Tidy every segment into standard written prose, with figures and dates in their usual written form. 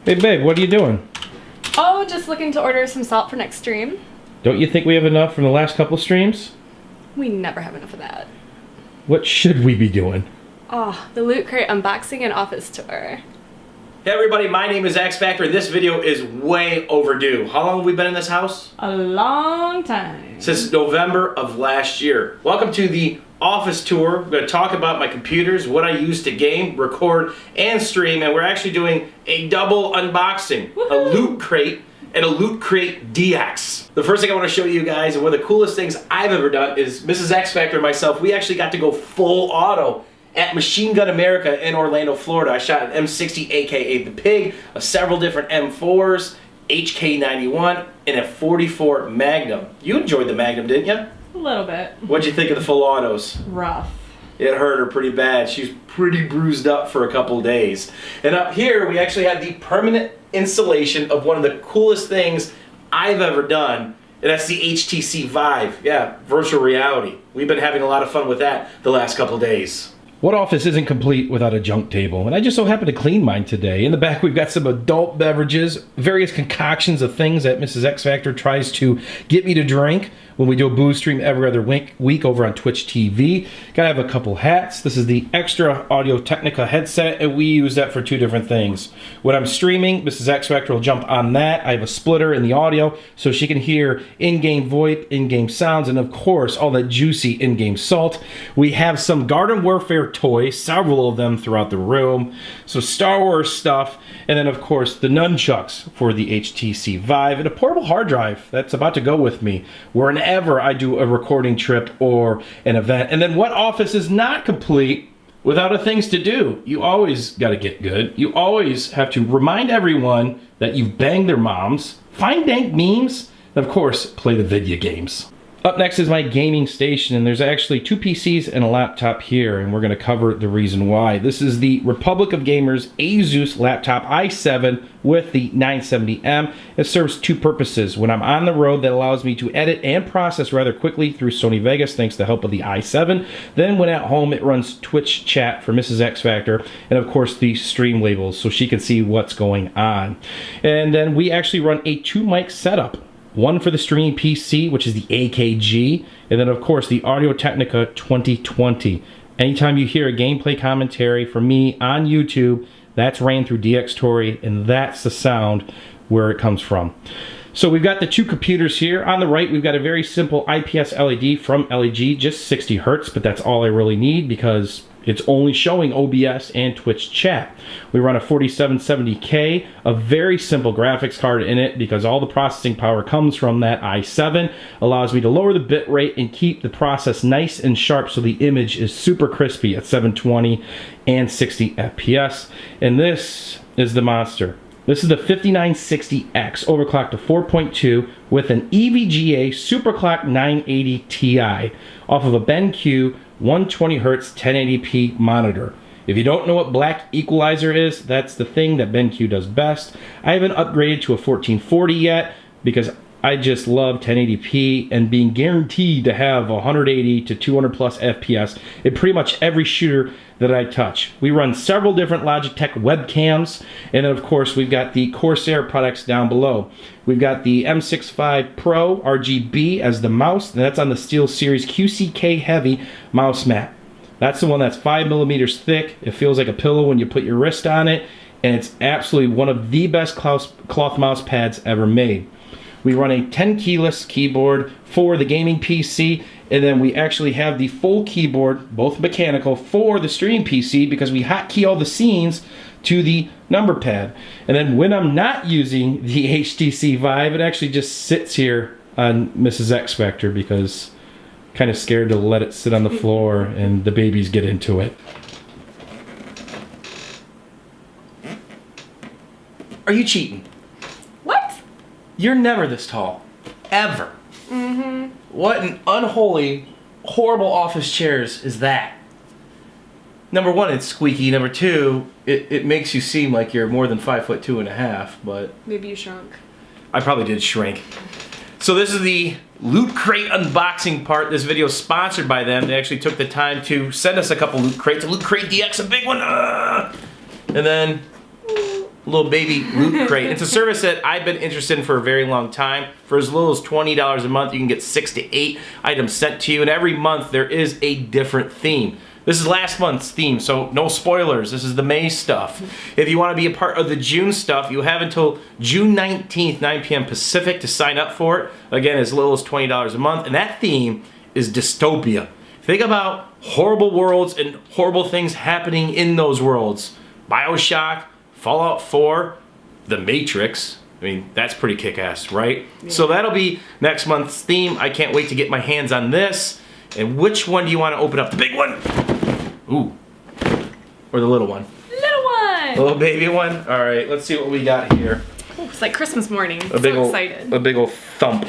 Hey babe, what are you doing? Oh, just looking to order some salt for next stream. Don't you think we have enough from the last couple streams? We never have enough of that. What should we be doing? Oh, the Loot Crate unboxing and office tour. Hey everybody, my name is Xfactor and this video is way overdue. How long have we been in this house? A long time. Since November of last year. Welcome to the office tour. We're going to talk about my computers, what I use to game, record, and stream, and we're actually doing a double unboxing. Woohoo! A Loot Crate and a Loot Crate DX. The first thing I want to show you guys, and one of the coolest things I've ever done, is Mrs. Xfactor and myself, we actually got to go full auto at Machine Gun America in Orlando, Florida. I shot an M60 aka the Pig, several different M4s, HK91, and a 44 Magnum. You enjoyed the Magnum, didn't you? A little bit. What'd you think of the full autos? Rough. It hurt her pretty bad. She's pretty bruised up for a couple days. And up here, we actually had the permanent installation of one of the coolest things I've ever done, and that's the HTC Vive. Yeah, virtual reality. We've been having a lot of fun with that the last couple days. What office isn't complete without a junk table? And I just so happened to clean mine today. In the back we've got some adult beverages, various concoctions of things that Mrs. Xfactor tries to get me to drink when we do a booze stream every other week over on Twitch TV. Gotta have a couple hats. This is the Extra Audio Technica headset, and we use that for two different things. When I'm streaming, Mrs. Xfactor will jump on that. I have a splitter in the audio so she can hear in-game VoIP, in-game sounds, and of course all that juicy in-game salt. We have some Garden Warfare toys, several of them throughout the room, some Star Wars stuff, and then of course the nunchucks for the HTC Vive, and a portable hard drive that's about to go with me whenever I do a recording trip or an event. And then what office is not complete without a things to do? You always got to get good. You always have to remind everyone that you've banged their moms, find dank memes, and of course play the video games. Up next is my gaming station, and there's actually two PCs and a laptop here, and we're going to cover the reason why. This is the Republic of Gamers Asus laptop i7 with the 970M. It serves two purposes. When I'm on the road, that allows me to edit and process rather quickly through Sony Vegas thanks to the help of the i7. Then when at home, it runs Twitch chat for Mrs. Xfactor, and of course the stream labels so she can see what's going on. And then we actually run a 2-mic setup. One for the streaming PC, which is the AKG, and then of course the Audio Technica 2020. Anytime you hear a gameplay commentary from me on YouTube, that's ran through DxTory, and that's the sound where it comes from. So we've got the two computers here. On the right, we've got a very simple IPS LED from LG, just 60 Hertz, but that's all I really need because it's only showing OBS and Twitch chat. We run a 4770K, a very simple graphics card in it because all the processing power comes from that i7. Allows me to lower the bit rate and keep the process nice and sharp so the image is super crispy at 720 and 60 FPS. And this is the monster. This is the 5960X overclocked to 4.2 with an EVGA Superclock 980 Ti off of a BenQ 120Hz 1080p monitor. If you don't know what black equalizer is, that's the thing that BenQ does best. I haven't upgraded to a 1440 yet because I just love 1080p and being guaranteed to have 180 to 200 plus FPS in pretty much every shooter that I touch. We run several different Logitech webcams, and then of course we've got the Corsair products down below. We've got the M65 Pro RGB as the mouse, and that's on the SteelSeries QCK Heavy mouse mat. That's the one that's 5mm thick. It feels like a pillow when you put your wrist on it, and it's absolutely one of the best cloth mouse pads ever made. We run a 10 keyless keyboard for the gaming PC, and then we actually have the full keyboard, both mechanical, for the streaming PC because we hotkey all the scenes to the number pad. And then when I'm not using the HTC Vive, it actually just sits here on Mrs. Xfactor because I'm kind of scared to let it sit on the floor and the babies get into it. Are you cheating? What? You're never this tall. Ever. Mm-hmm. What an unholy, horrible office chairs is that? Number one, it's squeaky. Number two, it makes you seem like you're more than 5'2.5", but... Maybe you shrunk. I probably did shrink. So this is the Loot Crate unboxing part. This video is sponsored by them. They actually took the time to send us a couple Loot Crates. A Loot Crate DX, a big one. And then little baby loot crate. It's a service that I've been interested in for a very long time. For as little as $20 a month, you can get 6 to 8 items sent to you, and every month there is a different theme. This is last month's theme, so no spoilers. This is the May stuff. If you want to be a part of the June stuff, you have until June 19th, 9 p.m. Pacific to sign up for it. Again, as little as $20 a month, and that theme is dystopia. Think about horrible worlds and horrible things happening in those worlds. BioShock, Fallout 4, The Matrix. I mean, that's pretty kick-ass, right? Yeah. So that'll be next month's theme. I can't wait to get my hands on this. And which one do you want to open up? The big one? Ooh. Or the little one? Little one! The little baby one? All right, let's see what we got here. Ooh, it's like Christmas morning. A big excited. A big old thump.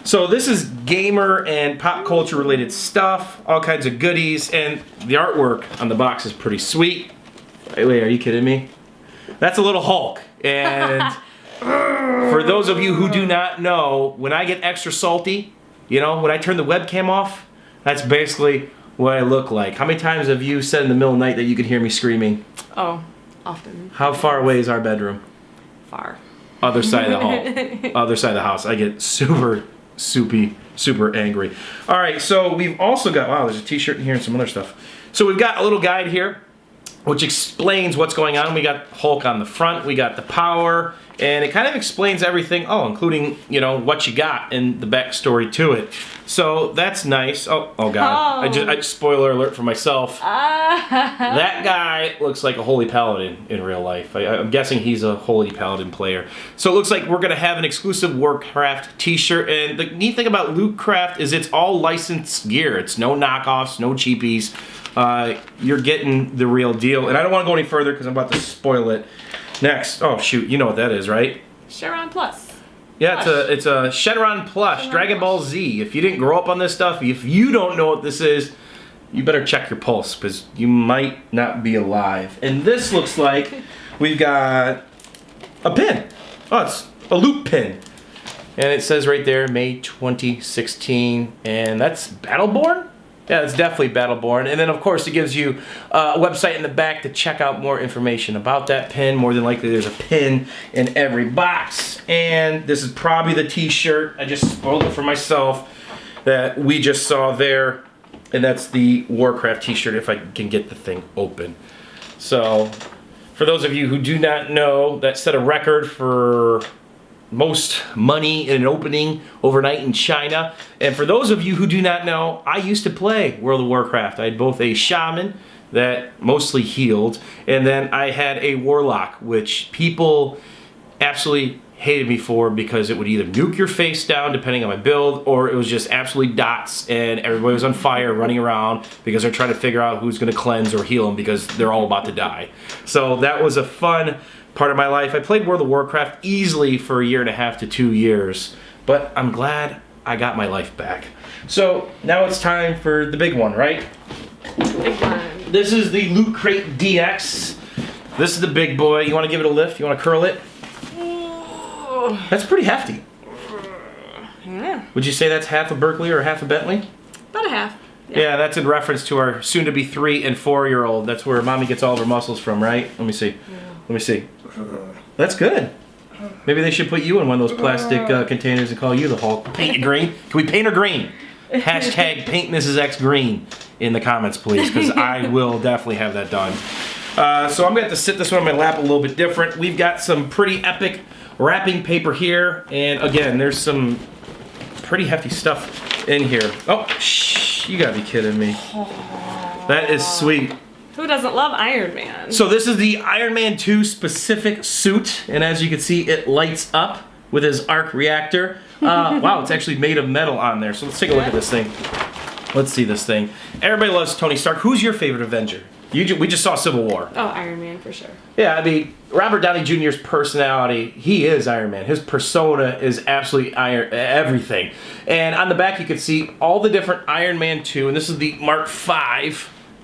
So this is gamer and pop culture related stuff, all kinds of goodies, and the artwork on the box is pretty sweet. Wait, are you kidding me? That's a little Hulk. And for those of you who do not know, when I get extra salty, you know, when I turn the webcam off, that's basically what I look like. How many times have you said in the middle of the night that you could hear me screaming? Oh, often. How far away is our bedroom? Far. Other side of the hall. Other side of the house. I get super angry. All right, so we've also got, wow, there's a t-shirt in here and some other stuff. So we've got a little guide here which explains what's going on. We got Hulk on the front, we got the power, and it kind of explains everything, including, you know, what you got and the backstory to it. So that's nice. Oh God. I just spoiler alert for myself. That guy looks like a holy paladin in real life. I'm guessing he's a holy paladin player. So it looks like we're gonna have an exclusive Warcraft t-shirt, and the neat thing about Lootcraft is it's all licensed gear. It's no knockoffs, no cheapies. You're getting the real deal. And I don't want to go any further because I'm about to spoil it. Next. Oh shoot, you know what that is, right? Shenron Plus. Yeah, it's a Shenron Plush, Dragon Ball Z. If you didn't grow up on this stuff, if you don't know what this is, you better check your pulse because you might not be alive. And this looks like we've got a pin. Oh, it's a loop pin. And it says right there, May 2016, and that's Battleborn? Yeah, it's definitely Battleborn. And then, of course, it gives you a website in the back to check out more information about that pin. More than likely, there's a pin in every box. And this is probably the t-shirt. I just spoiled it for myself that we just saw there. And that's the Warcraft t-shirt if I can get the thing open. So, for those of you who do not know, that set a record for most money in an opening overnight in China. And for those of you who do not know, I used to play World of Warcraft. I had both a shaman that mostly healed, and then I had a warlock, which people absolutely hated me for because it would either nuke your face down depending on my build, or it was just absolutely dots and everybody was on fire running around because they're trying to figure out who's going to cleanse or heal them because they're all about to die. So that was a fun part of my life. I played World of Warcraft easily for 1.5 to 2 years, but I'm glad I got my life back. So now it's time for the big one, right? Big one. This is the Loot Crate DX. This is the big boy. You want to give it a lift? You want to curl it? That's pretty hefty. Yeah. Would you say that's half a Berkeley or half a Bentley? About a half. Yeah, that's in reference to our soon-to-be 3 and 4-year-old. That's where mommy gets all of her muscles from, right? Let me see. Yeah. Let me see. That's good. Maybe they should put you in one of those plastic containers and call you the Hulk. Paint it green. Can we paint her green? Hashtag paint Mrs. X green in the comments, please, because I will definitely have that done. So I'm going to have to sit this one on my lap a little bit different. We've got some pretty epic wrapping paper here. And again, there's some pretty hefty stuff in here. Oh, shh. You got to be kidding me. That is sweet. Who doesn't love Iron Man? So this is the Iron Man 2 specific suit, and as you can see, it lights up with his arc reactor. Wow, it's actually made of metal on there. So let's take a look at this thing. Let's see this thing. Everybody loves Tony Stark. Who's your favorite Avenger? We just saw Civil War. Oh, Iron Man for sure. Yeah, I mean, Robert Downey Jr.'s personality, he is Iron Man. His persona is absolutely everything. And on the back, you can see all the different Iron Man 2, and this is the Mark V.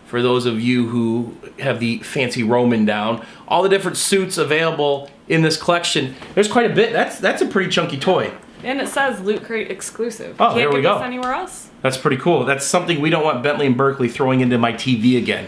For those of you who have the fancy Roman down, all the different suits available in this collection. There's quite a bit. That's a pretty chunky toy. And it says Loot Crate exclusive. Oh, there we go. Can't get this anywhere else. That's pretty cool. That's something we don't want Bentley and Berkeley throwing into my TV again.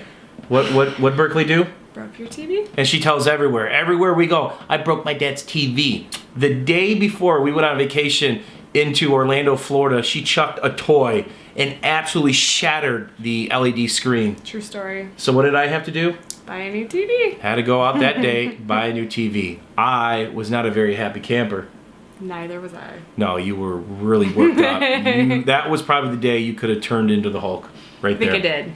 What Berkeley do? Broke your TV? And she tells everywhere we go, I broke my dad's TV. The day before we went on vacation into Orlando, Florida, she chucked a toy and absolutely shattered the LED screen. True story. So what did I have to do? Buy a new TV. Had to go out that day, buy a new TV. I was not a very happy camper. Neither was I. No, you were really worked up. That was probably the day you could have turned into the Hulk right there. I think I did.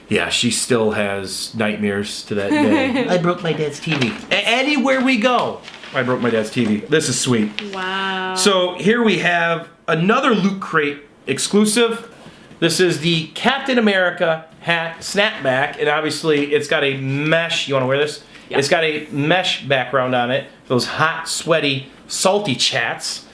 Yeah, she still has nightmares to that day. I broke my dad's TV. Anywhere we go, I broke my dad's TV. This is sweet. Wow. So here we have another Loot Crate exclusive. This is the Captain America hat snapback, and obviously it's got a mesh. You want to wear this? Yep. It's got a mesh background on it. Those hot, sweaty, salty chats.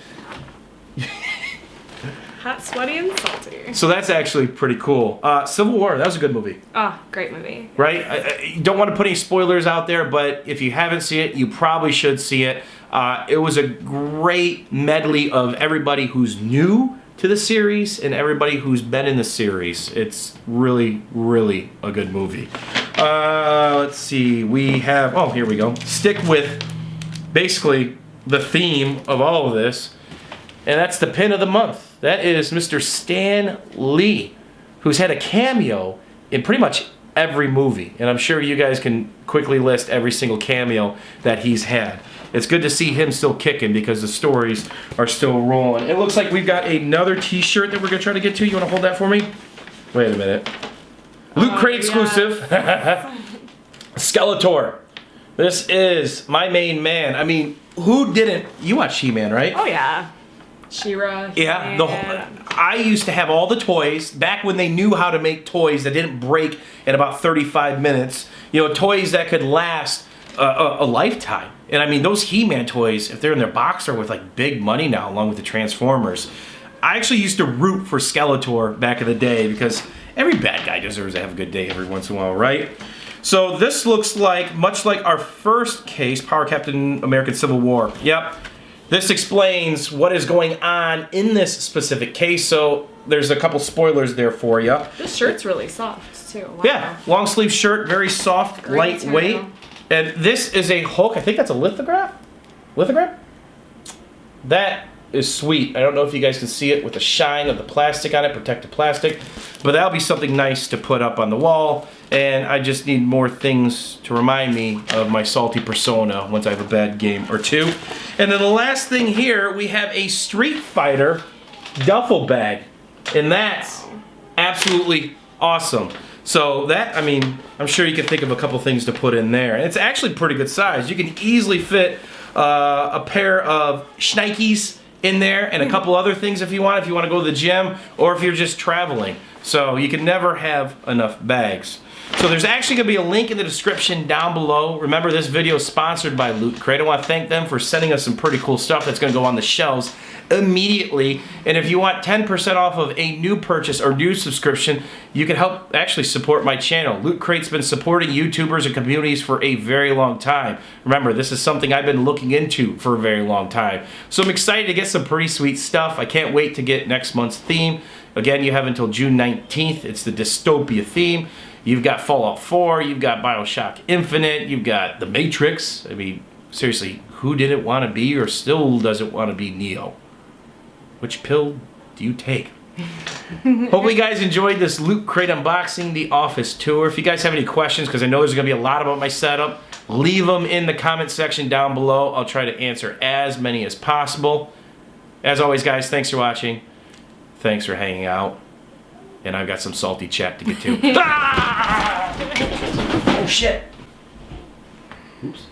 Hot, sweaty, and salty. So that's actually pretty cool. Civil War, that was a good movie. Oh, great movie. Right? I don't want to put any spoilers out there, but if you haven't seen it, you probably should see it. It was a great medley of everybody who's new to the series and everybody who's been in the series. It's really, really a good movie. Let's see. We have... Oh, here we go. Stick with basically the theme of all of this, and that's the pin of the month. That is Mr. Stan Lee, who's had a cameo in pretty much every movie. And I'm sure you guys can quickly list every single cameo that he's had. It's good to see him still kicking because the stories are still rolling. It looks like we've got another t-shirt that we're going to try to get to. You want to hold that for me? Wait a minute. Loot Crate exclusive. Skeletor. This is my main man. I mean, who didn't? You watch He-Man, right? Oh, yeah. She-Ra. Yeah, I used to have all the toys back when they knew how to make toys that didn't break in about 35 minutes. You know, toys that could last a lifetime. And I mean, those He-Man toys, if they're in their box, are worth like big money now, along with the Transformers. I actually used to root for Skeletor back in the day because every bad guy deserves to have a good day every once in a while, right? So this looks like, much like our first case, Power Captain American Civil War. Yep. This explains what is going on in this specific case, so there's a couple spoilers there for you. This shirt's really soft, too. Wow. Yeah, long sleeve shirt, very soft, Great lightweight. material. And this is a Hulk, I think that's a lithograph? Lithograph? That is sweet. I don't know if you guys can see it with the shine of the plastic on it, protective plastic, but that'll be something nice to put up on the wall. And I just need more things to remind me of my salty persona once I have a bad game or two. And then the last thing here, we have a Street Fighter duffel bag. And that's absolutely awesome. So that, I mean, I'm sure you can think of a couple things to put in there. And it's actually pretty good size. You can easily fit a pair of Schnikes in there and a couple other things if you want to go to the gym or if you're just traveling. So you can never have enough bags. So there's actually going to be a link in the description down below. Remember, this video is sponsored by Loot Crate. I want to thank them for sending us some pretty cool stuff that's going to go on the shelves immediately. And if you want 10% off of a new purchase or new subscription, you can help actually support my channel. Loot Crate's been supporting YouTubers and communities for a very long time. Remember, this is something I've been looking into for a very long time. So I'm excited to get some pretty sweet stuff. I can't wait to get next month's theme. Again, you have until June 19th. It's the dystopia theme. You've got Fallout 4, you've got Bioshock Infinite, you've got The Matrix. I mean, seriously, who didn't want to be or still doesn't want to be Neo? Which pill do you take? Hopefully you guys enjoyed this Loot Crate unboxing, the office tour. If you guys have any questions, because I know there's going to be a lot about my setup, leave them in the comment section down below. I'll try to answer as many as possible. As always, guys, thanks for watching. Thanks for hanging out. And I've got some salty chat to get to. Ah! Oh, shit. Oops.